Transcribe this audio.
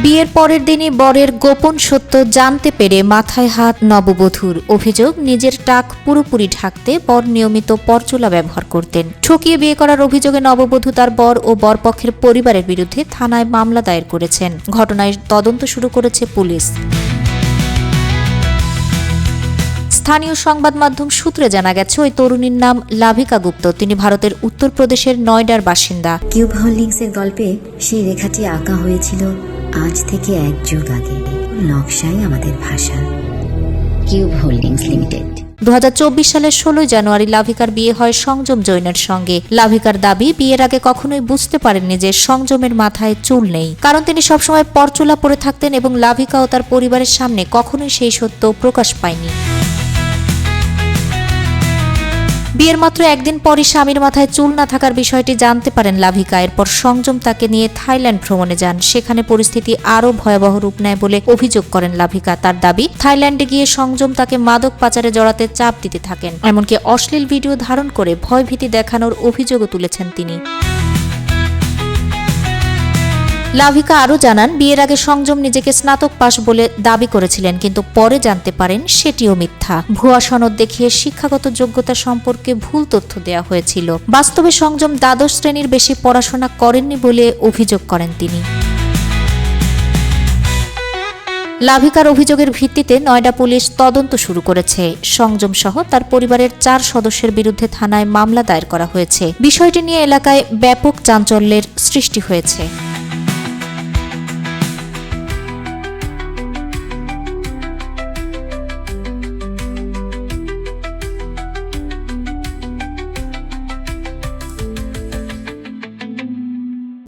বিয়ের পরের দিনই বরের গোপন সত্য জানতে পেরে মাথায় হাত নববধূর। অভিযোগ, নিজের টাক পুরোপুরি ঢাকতে বর নিয়মিত পরচুলা ব্যবহার করতেন। ঠকিয়ে বিয়ে করার অভিযোগে নববধূ, তার বর ও বরপক্ষের পরিবারের বিরুদ্ধে থানায় মামলা দায়ের করেছেন। ঘটনায় তদন্ত শুরু করেছে পুলিশ। স্থানীয় সংবাদ মাধ্যম সূত্রে জানা গেছে, ওই তরুণীর নাম লাভিকা গুপ্ত। তিনি ভারতের উত্তরপ্রদেশের নয়ডার বাসিন্দা। কিউব হোল্ডিংসের গল্পে সেই রেখাটি আঁকা হয়েছিল আজ থেকে 1 যুগ আগে। নকশাই আমাদের ভাষা। Cube holdings limited. 2024 সালের 16 জানুয়ারি লাভিকার বিয়ে হয় সংযম জৈনের সঙ্গে। লাভিকার দাবি, বিয়ের আগে কখনোই বুঝতে পারেননি যে সংযমের মাথায় চুল নেই, কারণ তিনি সবসময় পরচুলা পরে থাকতেন এবং লাভিকা ও তার পরিবারের সামনে কখনোই সেই সত্য প্রকাশ পায়নি। বিয়ের মাত্র একদিন পরই স্বামীর মাথায় চুল না থাকার বিষয়টি জানতে পারেন লাভিকা। এরপর সংযম তাকে নিয়ে থাইল্যান্ড ভ্রমণে যান। সেখানে পরিস্থিতি আরও ভয়াবহ রূপ নেয় বলে অভিযোগ করেন লাভিকা। তার দাবি, থাইল্যান্ডে গিয়ে সংযম তাকে মাদক পাচারে জড়াতে চাপ দিতে থাকেন। এমনকি অশ্লীল ভিডিও ধারণ করে ভয়ভীতি দেখানোর অভিযোগও তুলেছেন তিনি। লাভিকা আরও জানান, বিয়ের আগে সংযম নিজেকে স্নাতক পাশ বলে দাবি করেছিলেন, কিন্তু পরে জানতে পারেন সেটিও মিথ্যা। ভুয়া সনদ দেখিয়ে শিক্ষাগত যোগ্যতা সম্পর্কে ভুল তথ্য দেওয়া হয়েছিল। বাস্তবে সংযম দ্বাদশ শ্রেণীর বেশি পড়াশোনা করেননি বলে অভিযোগ করেন তিনি। লাভিকার অভিযোগের ভিত্তিতে নয়ডা পুলিশ তদন্ত শুরু করেছে। সংযম সহ তার পরিবারের 4 সদস্যের বিরুদ্ধে থানায় মামলা দায়ের করা হয়েছে। বিষয়টি নিয়ে এলাকায় ব্যাপক চাঞ্চল্যের সৃষ্টি হয়েছে।